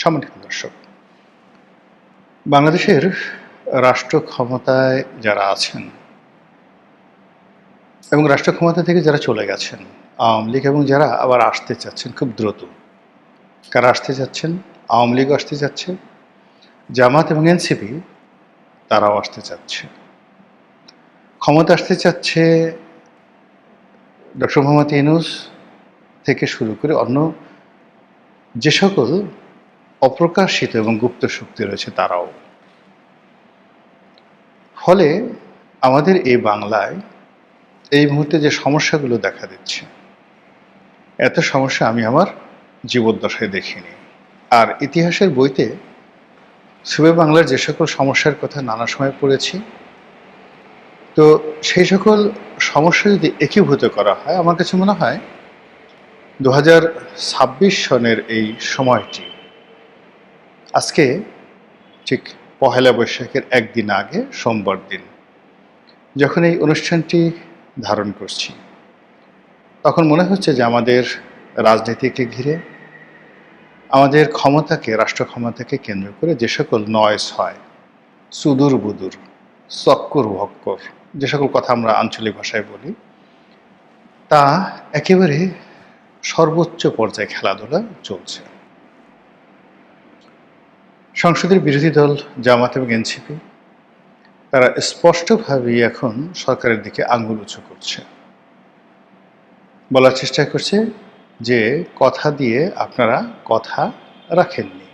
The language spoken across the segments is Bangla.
সম্মানিত দর্শক, বাংলাদেশের রাষ্ট্র ক্ষমতায় যারা আছেন এবং রাষ্ট্র ক্ষমতা থেকে যারা চলে গেছেন, আওয়ামী লীগ, এবং যারা আবার আসতে চাচ্ছেন খুব দ্রুত। কারা আসতে চাচ্ছেন? আওয়ামী লীগও আসতে চাচ্ছে, জামাত এবং এনসিপি তারাও আসতে চাচ্ছে। ক্ষমতা আসতে চাচ্ছে ডক্টর মোহাম্মদ ইউনূস থেকে শুরু করে অন্য যে সকল অপ্রকাশিত এবং গুপ্ত শক্তি রয়েছে তারাও। ফলে আমাদের এই বাংলায় এই মুহূর্তে যে সমস্যাগুলো দেখা দিচ্ছে, এত সমস্যা আমি আমার জীবদ্দশায় দেখিনি। আর ইতিহাসের বইতে সুবে বাংলার যে সকল সমস্যার কথা নানা সময় পড়েছি, তো সেই সকল সমস্যা যদি একীভূত করা হয়, আমার কাছে মনে হয় 2026 সনের এই সময়টি, আজকে ঠিক পহেলা বৈশাখের একদিন আগে সোমবার দিন যখন এই অনুষ্ঠানটি ধারণ করছি, তখন মনে হচ্ছে যে আমাদের রাজনীতিকে ঘিরে, আমাদের ক্ষমতাকে, রাষ্ট্র ক্ষমতাকে কেন্দ্র করে যে সকল নয়েজ হয়, সুদূর বুদুর, চক্কর ভক্কর, যে সকল কথা আমরা আঞ্চলিক ভাষায় বলি, তা একেবারে সর্বোচ্চ পর্যায়ে খেলাধুলা চলছে। সংসদের বিরোধী দল জামাত এবং এনসিপি তারা স্পষ্টভাবেই এখন সরকারের দিকে আঙুল উঁচু করছে, বলার চেষ্টা করছে যে কথা দিয়ে আপনারা কথা রাখেননি।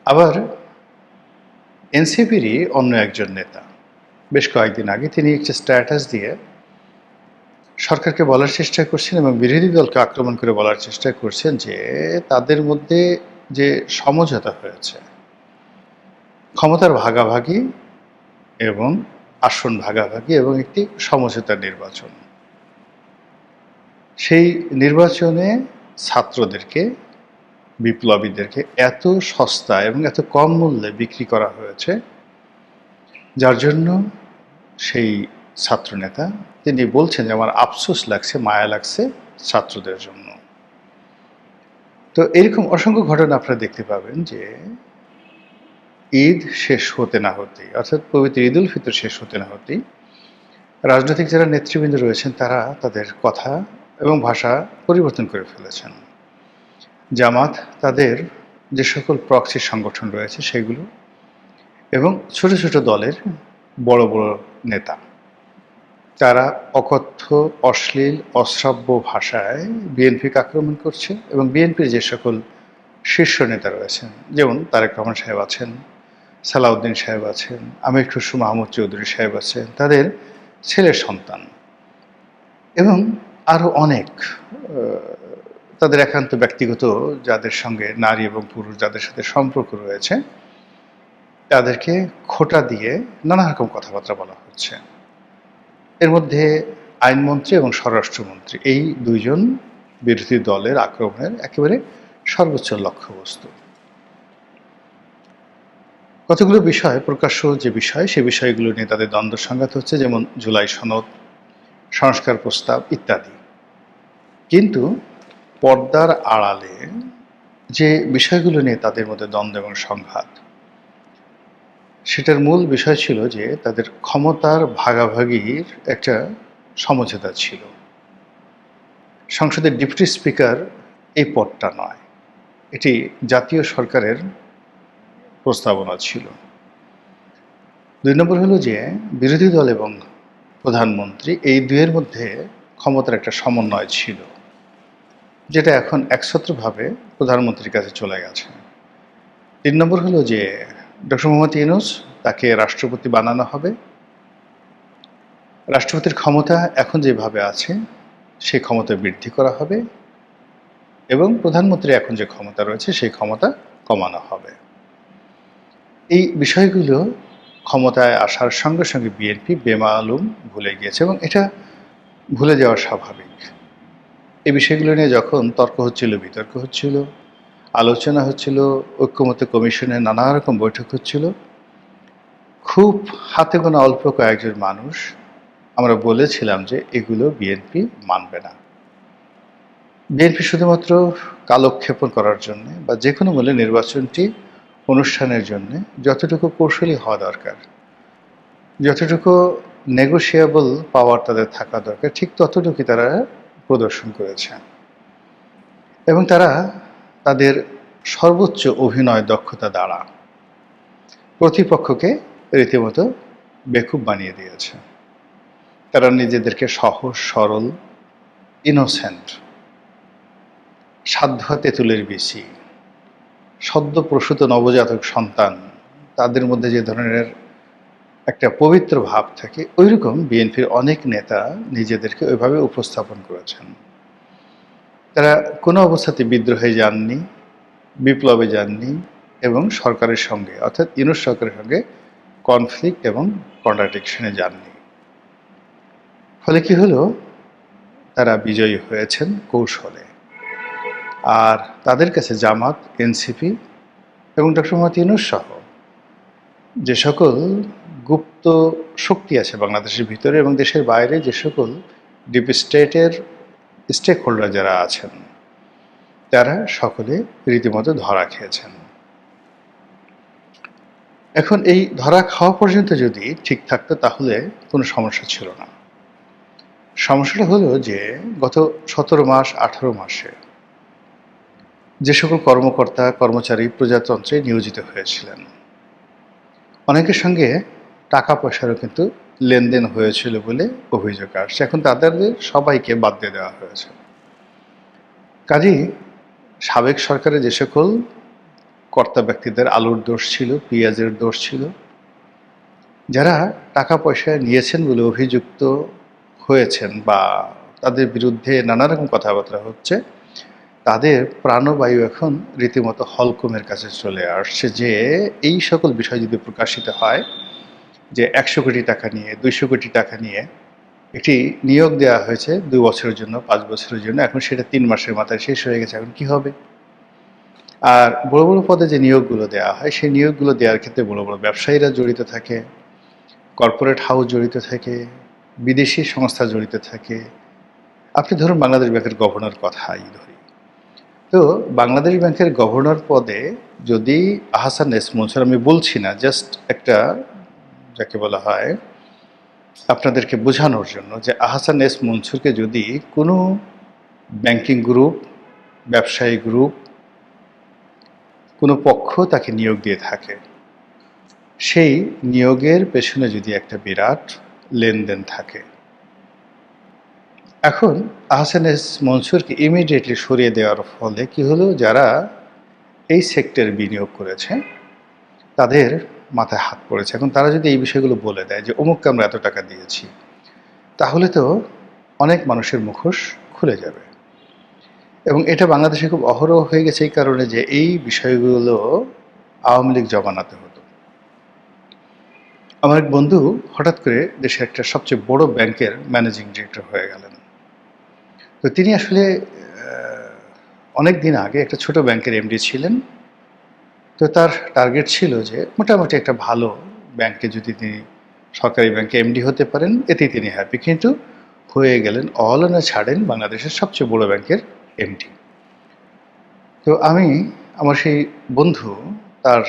আবার এনসিপিরই অন্য একজন নেতা বেশ কয়েকদিন আগে তিনি একটা স্ট্যাটাস দিয়ে সরকারকে বলার চেষ্টা করছেন এবং বিরোধী দলকে আক্রমণ করে বলার চেষ্টা করছেন যে তাদের মধ্যে যে সমঝোতা হয়েছে, ক্ষমতার ভাগাভাগি এবং আসন ভাগাভাগি এবং একটি সমঝোতার নির্বাচন, সেই নির্বাচনে ছাত্রদেরকে, বিপ্লবীদেরকে এত সস্তা এবং এত কম মূল্যে বিক্রি করা হয়েছে, যার জন্য সেই ছাত্রনেতা তিনি বলছেন যে আমার আফসোস লাগছে, মায়া লাগছে ছাত্রদের জন্য। তো এরকম অসংখ্য ঘটনা আপনারা দেখতে পাবেন যে ঈদ শেষ হতে না হতেই, অর্থাৎ পবিত্র ঈদ উল ফিতর শেষ হতে না হতেই রাজনৈতিক যারা নেতৃবৃন্দ রয়েছেন তারা তাদের কথা এবং ভাষা পরিবর্তন করে ফেলেছেন। জামাত তাদের যে সকল প্রক্সি সংগঠন রয়েছে সেগুলো, এবং ছোট ছোট দলের বড় বড় নেতা, তারা অকথ্য, অশ্লীল, অশ্রাব্য ভাষায় বিএনপিকে আক্রমণ করছে এবং বিএনপির যে সকল শীর্ষ নেতা রয়েছেন, যেমন তারেক রহমান সাহেব আছেন, সালাউদ্দিন সাহেব আছেন, আমির খসরু মাহমুদ চৌধুরী সাহেব আছেন, তাদের ছেলের সন্তান, এবং আরও অনেক তাদের একান্ত ব্যক্তিগত যাদের সঙ্গে, নারী এবং পুরুষ যাদের সাথে সম্পর্ক রয়েছে, তাদেরকে খোঁটা দিয়ে নানা রকম কথাবার্তা বলা হচ্ছে। এর মধ্যে আইনমন্ত্রী এবং স্বরাষ্ট্রমন্ত্রী এই দুইজন বিরোধী দলের আক্রমণের একেবারে সর্বোচ্চ লক্ষ্যবস্তু। কতগুলো বিষয়, প্রকাশ্য যে বিষয়, সে বিষয়গুলো নিয়ে তাদের দ্বন্দ্ব সংঘাত হচ্ছে, যেমন জুলাই সনদ, সংস্কার প্রস্তাব ইত্যাদি। কিন্তু পর্দার আড়ালে যে বিষয়গুলো নিয়ে তাদের মধ্যে দ্বন্দ্ব এবং সংঘাত, সেটার মূল বিষয় ছিল যে তাদের ক্ষমতার ভাগাভাগির একটা সমঝোতা ছিল। সংসদের ডেপুটি স্পিকার এই পদটা নয়, এটি জাতীয় সরকারের প্রস্তাবনা ছিল। ২ নম্বর হলো যে বিরোধী দল এবং প্রধানমন্ত্রী এই দুয়ের মধ্যে ক্ষমতার একটা সমন্বয় ছিল, যেটা এখন একছত্রভাবে প্রধানমন্ত্রীর কাছে চলে গেছে। ৩ নম্বর হলো যে ডক্টর মোহাম্মদ ইউনূস তাকে রাষ্ট্রপতি বানানো হবে, রাষ্ট্রপতির ক্ষমতা এখন যেভাবে আছে সেই ক্ষমতা বৃদ্ধি করা হবে, এবং প্রধানমন্ত্রী এখন যে ক্ষমতা রয়েছে সেই ক্ষমতা কমানো হবে। এই বিষয়গুলো ক্ষমতায় আসার সঙ্গে সঙ্গে বিএনপি বেমালুম ভুলে গিয়েছে, এবং এটা ভুলে যাওয়া স্বাভাবিক। এই বিষয়গুলো নিয়ে যখন তর্ক হচ্ছিল, বিতর্ক হচ্ছিল, আলোচনা হচ্ছিল, ঐক্যমত্য কমিশনের নানা রকম বৈঠক হচ্ছিল, খুব হাতে গোনা অল্প কয়েকজন মানুষ আমরা বলেছিলাম যে এগুলো বিএনপি মানবে না। বিএনপি শুধুমাত্র কালক্ষেপণ করার জন্যে বা যে কোনো মূল্যে নির্বাচনটি অনুষ্ঠানের জন্যে যতটুকু কৌশলী হওয়া দরকার, যতটুকু নেগোশিয়েবল পাওয়ার তাদের থাকা দরকার, ঠিক ততটুকুই তারা প্রদর্শন করেছে। এবং তারা তাদের সর্বোচ্চ অভিনয় দক্ষতা দ্বারা প্রতিপক্ষকে রীতিমতো বেকুব বানিয়ে দিয়েছে। তারা নিজেদেরকে সহজ সরল, ইনোসেন্ট, সাধ্য তেঁতুলের বিচি, সদ্য প্রসূত নবজাতক সন্তান, তাদের মধ্যে যে ধরনের একটা পবিত্র ভাব থাকে, ওইরকম বিএনপির অনেক নেতা নিজেদেরকে ওইভাবে উপস্থাপন করেছেন। তারা কোনো অবস্থাতে বিদ্রোহে যাননি, বিপ্লবে যাননি এবং সরকারের সঙ্গে অর্থাৎ ইউনূস সরকারের সঙ্গে কনফ্লিক্ট এবং কন্ট্রাডিকশনে যাননি। ফলে কি হলো, তারা বিজয়ী হয়েছেন কৌশলে। আর তাদের কাছে জামাত, এনসিপি এবং ডক্টর মোহাম্মদ ইউনূস সহ যে সকল গুপ্ত শক্তি আছে বাংলাদেশের ভিতরে এবং দেশের বাইরে, যে সকল ডিপ স্টেটের স্টেক হোল্ডার যারা আছেন, তারা সকলে রীতিমতো ধরা খেয়েছেন। এখন এই ধরা খাওয়া পর্যন্ত যদি ঠিক থাকতো তাহলে কোনো সমস্যা ছিল না। সমস্যাটা হলো যে গত 17 মাস 18 মাসে যে সকল কর্মকর্তা কর্মচারী প্রজাতন্ত্রে নিয়োজিত হয়েছিলেন, অনেকের সঙ্গে টাকা পয়সারও কিন্তু লেনদেন হয়েছিল বলে অভিযোগ আসছে। এখন তাদের সবাইকে বাদ দিয়ে দেওয়া হয়েছে। কাজেই সাবেক সরকারে যে সকল কর্তা ব্যক্তিদের আলুর দোষ ছিল, পেঁয়াজের দোষ ছিল, যারা টাকা পয়সা নিয়েছেন বলে অভিযুক্ত হয়েছেন বা তাদের বিরুদ্ধে নানা রকম কথাবার্তা হচ্ছে, তাদের প্রাণবায়ু এখন রীতিমতো হলকমের কাছে চলে আসছে যে এই সকল বিষয় যদি প্রকাশিত হয় যে 100 কোটি টাকা নিয়ে, 200 কোটি টাকা নিয়ে একটি নিয়োগ দেওয়া হয়েছে 2 বছরের জন্য, 5 বছরের জন্য, এখন সেটা 3 মাসের মাথায় শেষ হয়ে গেছে, এখন কি হবে? আর বড় বড় পদে যে নিয়োগগুলো দেওয়া হয়, সেই নিয়োগগুলো দেওয়ার ক্ষেত্রে বড় বড় ব্যবসায়ীরা জড়িত থাকে, কর্পোরেট হাউস জড়িত থাকে, বিদেশি সংস্থা জড়িত থাকে। আপনি ধরুন বাংলাদেশ ব্যাংকের গভর্নর কথাই ধরি, তো বাংলাদেশ ব্যাংকের গভর্নর পদে যদি আহসান এস মনসুর, আমি বলছি না, জাস্ট একটা যাকে বলা হয় আপনাদেরকে বোঝানোর জন্য, যে আহসান এস মনসুরকে যদি কোনো ব্যাংকিং গ্রুপ, ব্যবসায়ী গ্রুপ, কোনো পক্ষ তাকে নিয়োগ দিয়ে থাকে, সেই নিয়োগের পেছনে যদি একটা বিরাট লেনদেন থাকে, এখন আহসান এস মনসুরকে ইমিডিয়েটলি সরিয়ে দেওয়ার ফলে কি হলো, যারা এই সেক্টরে বিনিয়োগ করেছে তাদের মাথায় হাত পড়েছে। এখন তারা যদি এই বিষয়গুলো বলে দেয় যে অমুককে আমরা এত টাকা দিয়েছি, তাহলে তো অনেক মানুষের মুখোশ খুলে যাবে। এবং এটা বাংলাদেশে খুব অহরহ হয়ে গেছে এই কারণে যে এই বিষয়গুলো আওয়ামী লীগ জমানাতে হতো। আমার এক বন্ধু হঠাৎ করে দেশের একটা সবচেয়ে বড় ব্যাংকের ম্যানেজিং ডিরেক্টর হয়ে গেলেন। তো তিনি আসলে অনেক দিন আগে একটা ছোট ব্যাংকের এমডি ছিলেন। তো তার টার্গেট ছিল যে মোটামুটি একটা ভালো ব্যাংকে যদি তিনি সরকারি ব্যাংকে এমডি হতে পারেন, এতেই তিনি হ্যাপি। কিন্তু হয়ে গেলেন অহলনা ছাড়েন বাংলাদেশের সবচেয়ে বড় ব্যাংকের এমডি। তো আমি আমার সেই বন্ধু, তার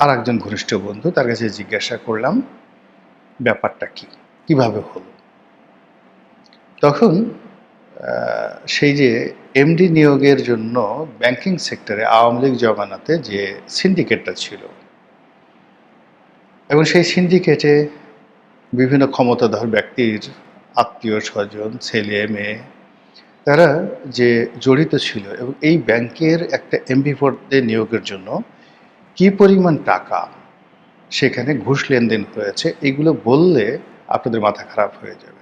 আর একজন ঘনিষ্ঠ বন্ধু, তার কাছে জিজ্ঞাসা করলাম ব্যাপারটা কি, কিভাবে হলো। তখন সেই যে এমডি নিয়োগের জন্য ব্যাংকিং সেক্টরে আওয়ামী লীগ জমানাতে যে সিন্ডিকেটটা ছিল, এবং সেই সিন্ডিকেটে বিভিন্ন ক্ষমতাধর ব্যক্তির আত্মীয় স্বজন, ছেলে মেয়ে, তারা যে জড়িত ছিল, এবং এই ব্যাংকের একটা এমডি পদে নিয়োগের জন্য কি পরিমাণ টাকা সেখানে ঘুষ লেনদেন হয়েছে, এগুলো বললে আপনাদের মাথা খারাপ হয়ে যাবে।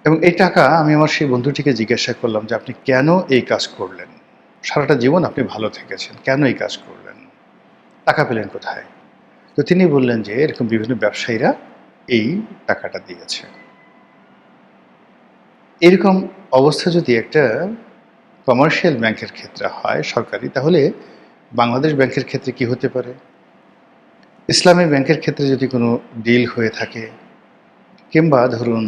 এবং এই টাকা আমি আমার সেই বন্ধুটিকে জিজ্ঞাসা করলাম যে আপনি কেন এই কাজ করলেন, সারাটা জীবন আপনি ভালো থেকেছেন, কেন এই কাজ করলেন, টাকা পেলেন কোথায়? তো তিনি বললেন যে এরকম বিভিন্ন ব্যবসায়ীরা এই টাকাটা দিয়েছে। এরকম অবস্থা যদি একটা কমার্শিয়াল ব্যাংকের ক্ষেত্রে হয়, সরকারি, তাহলে বাংলাদেশ ব্যাংকের ক্ষেত্রে কি হতে পারে? ইসলামী ব্যাংকের ক্ষেত্রে যদি কোনো ডিল হয়ে থাকে, কিংবা ধরুন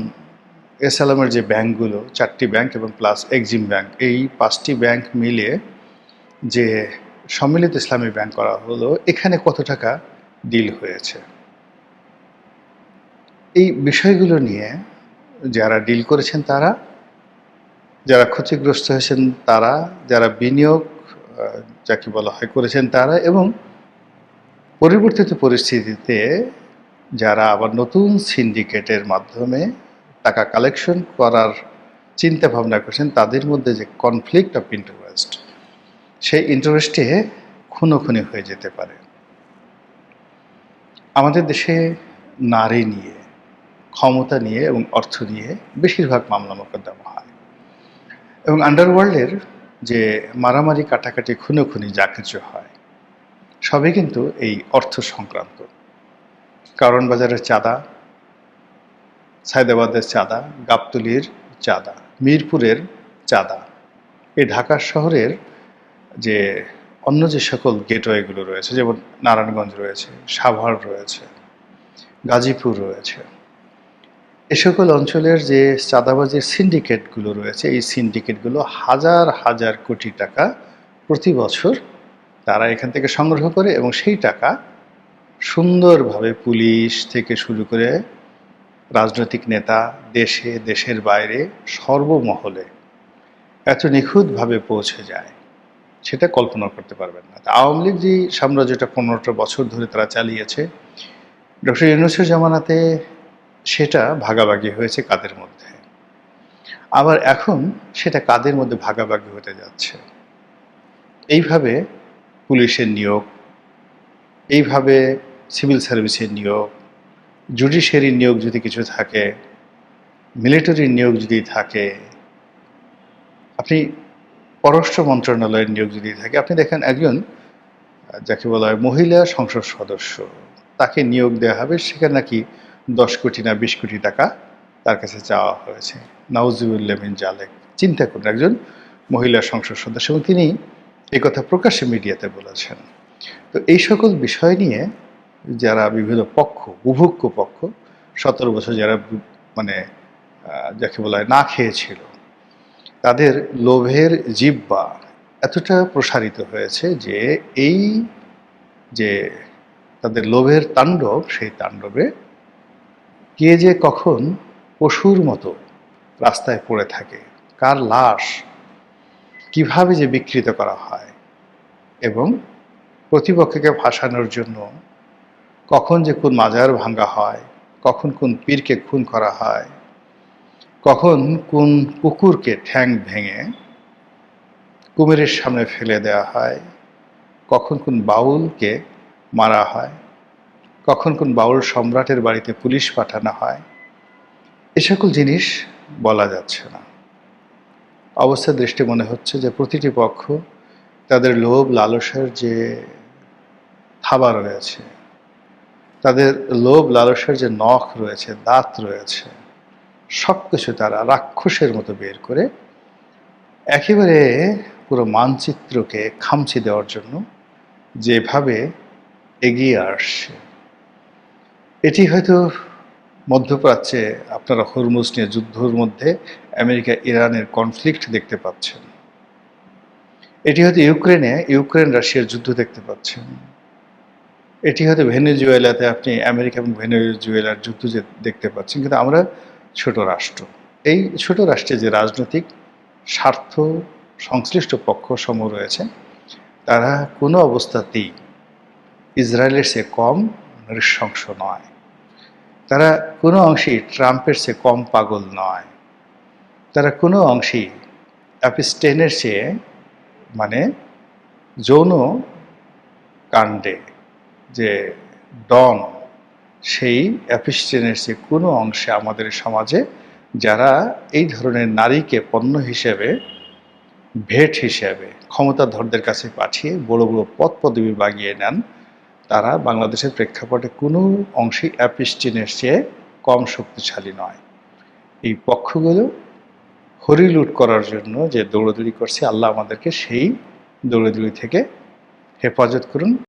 এসালামের যে ব্যাংকগুলো, 4টি ব্যাংক এবং প্লাস এক্সিম ব্যাংক, এই 5টি ব্যাংক মিলিয়ে যে সম্মিলিত ইসলামী ব্যাংক করা হলো, এখানে কত টাকা ডিল হয়েছে, এই বিষয়গুলো নিয়ে যারা ডিল করেছেন তারা, যারা ক্ষতিগ্রস্ত হয়েছেন তারা, যারা বিনিয়োগ যাকে বলা হয় করেছেন তারা, এবং পরিবর্তিত পরিস্থিতিতে যারা আবার নতুন সিন্ডিকেটের মাধ্যমে টাকা কালেকশন করার চিন্তা ভাবনা করছেন, তাদের মধ্যে যে কনফ্লিক্ট অফ ইন্টারেস্ট, সেই ইন্টারেস্টে খুনোখুনি হয়ে যেতে পারে। আমাদের দেশে নারী নিয়ে, ক্ষমতা নিয়ে এবং অর্থ নিয়ে বেশিরভাগ মামলা মোকদ্দমা হয়, এবং আন্ডারওয়ার্ল্ডের যে মারামারি কাটাকাটি খুনোখুনি যা কিছু হয় সবই কিন্তু এই অর্থ সংক্রান্ত। কারণ বাজারের চাঁদা, সায়দাবাদের চাঁদা, গাবতলীর চাঁদা, মিরপুরের চাঁদা, এই ঢাকা শহরের যে অন্য যে সকল গেটওয়েগুলো রয়েছে, যেমন নারায়ণগঞ্জ রয়েছে, সাভার রয়েছে, গাজীপুর রয়েছে, এ সকল অঞ্চলের যে চাঁদাবাজির সিন্ডিকেটগুলো রয়েছে, এই সিন্ডিকেটগুলো হাজার হাজার কোটি টাকা প্রতি বছর তারা এখান থেকে সংগ্রহ করে, এবং সেই টাকা সুন্দরভাবে পুলিশ থেকে শুরু করে রাজনৈতিক নেতা, দেশে দেশের বাইরে সর্বমহলে এত নিখুঁতভাবে পৌঁছে যায়, সেটা কল্পনা করতে পারবেন না। আওয়ামী লীগ যে সাম্রাজ্যটা 15টা বছর ধরে তারা চালিয়েছে, ডক্টর ইউনূসের জামানাতে সেটা ভাগাভাগি হয়েছে কাদের মধ্যে, আবার এখন সেটা কাদের মধ্যে ভাগাভাগি হতে যাচ্ছে। এইভাবে পুলিশের নিয়োগ, এইভাবে সিভিল সার্ভিসের নিয়োগ, জুডিশিয়ারির নিয়োগ যদি কিছু থাকে, মিলিটারির নিয়োগ যদি থাকে, আপনি পররাষ্ট্র মন্ত্রণালয়ের নিয়োগ যদি থাকে, আপনি দেখেন একজন যাকে বলা হয় মহিলা সংসদ সদস্য, তাকে নিয়োগ দেওয়া হবে, সেখানে নাকি 10 কোটি না 20 কোটি টাকা তার কাছে চাওয়া হয়েছে। নাউজুবিল্লাহ মিন জালিক। চিন্তা করুন, একজন মহিলা সংসদ সদস্য, এবং তিনি এই কথা প্রকাশ্যে মিডিয়াতে বলেছেন। তো এই সকল বিষয় নিয়ে যারা বিভিন্ন পক্ষ, বুভুক্ষ পক্ষ, 17 বছর যারা মানে যাকে বলা হয় না খেয়েছিল, তাদের লোভের জিহ্বা এতটা প্রসারিত হয়েছে যে এই যে তাদের লোভের তাণ্ডব, সেই তাণ্ডবে কে যে কখন পশুর মতো রাস্তায় পড়ে থাকে, কার লাশ কিভাবে যে বিকৃত করা হয়, এবং প্রতিপক্ষকে ভাসানোর জন্য কখন যে কোন মাজার ভাঙ্গা হয়, কখন কোন পীরকে খুন করা হয়, কখন কোন কুকুরকে ঠ্যাং ভেঙে কুমিরের সামনে ফেলে দেওয়া হয়, কখন কোন বাউলকে মারা হয়, কখন কোন বাউল সম্রাটের বাড়িতে পুলিশ পাঠানো হয়, এ সকল জিনিস বলা যাচ্ছে না। অবস্থা দৃষ্টি মনে হচ্ছে যে প্রতিটি পক্ষ তাদের লোভ লালসার যে থাবা রয়েছে, তাদের লোভ লালসার যে নখ রয়েছে, দাঁত রয়েছে, সব কিছু তারা রাক্ষসের মতো বের করে একেবারে পুরো মানচিত্রকে খামচি দেওয়ার জন্য যেভাবে এগিয়ে আসছে, এটি হয়তো মধ্যপ্রাচ্যে আপনারা হরমুজ নিয়ে যুদ্ধের মধ্যে আমেরিকা ইরানের কনফ্লিক্ট দেখতে পাচ্ছেন, এটি হয়তো ইউক্রেন রাশিয়ার যুদ্ধ দেখতে পাচ্ছেন, এটি হয়তো ভেনেজুয়েলাতে আপনি আমেরিকা এবং ভেনেজুয়েলার যুদ্ধ দেখতে পাচ্ছেন। কিন্তু আমরা ছোট রাষ্ট্র, এই ছোট রাষ্ট্রে যে রাজনৈতিক স্বার্থ সংশ্লিষ্ট পক্ষ সমূহ রয়েছে, তারা কোনো অবস্থাতেই ইসরায়েলের চেয়ে কম নৃশংস নয়, তারা কোনো অংশেই ট্রাম্পের চেয়ে কম পাগল নয়, তারা কোনো অংশেই অ্যাপিস্টেনের চেয়ে যৌন কাণ্ডে যে ডন, সেই অ্যাপিস্টেনের চেয়ে কোনো অংশে আমাদের সমাজে যারা এই ধরনের নারীকে পণ্য হিসেবে, ভেট হিসেবে ক্ষমতাধরদের কাছে পাঠিয়ে বড় বড় পদ পদবি বাগিয়ে নেন, তারা বাংলাদেশের প্রেক্ষাপটে কোনো অংশেই অ্যাপিস্টিনের চেয়ে কম শক্তিশালী নয়। এই পক্ষগুলো হরিলুট করার জন্য যে দৌড়াদৌড়ি করছে, আল্লাহ আমাদেরকে সেই দৌড়াদৌড়ি থেকে হেফাজত করুন।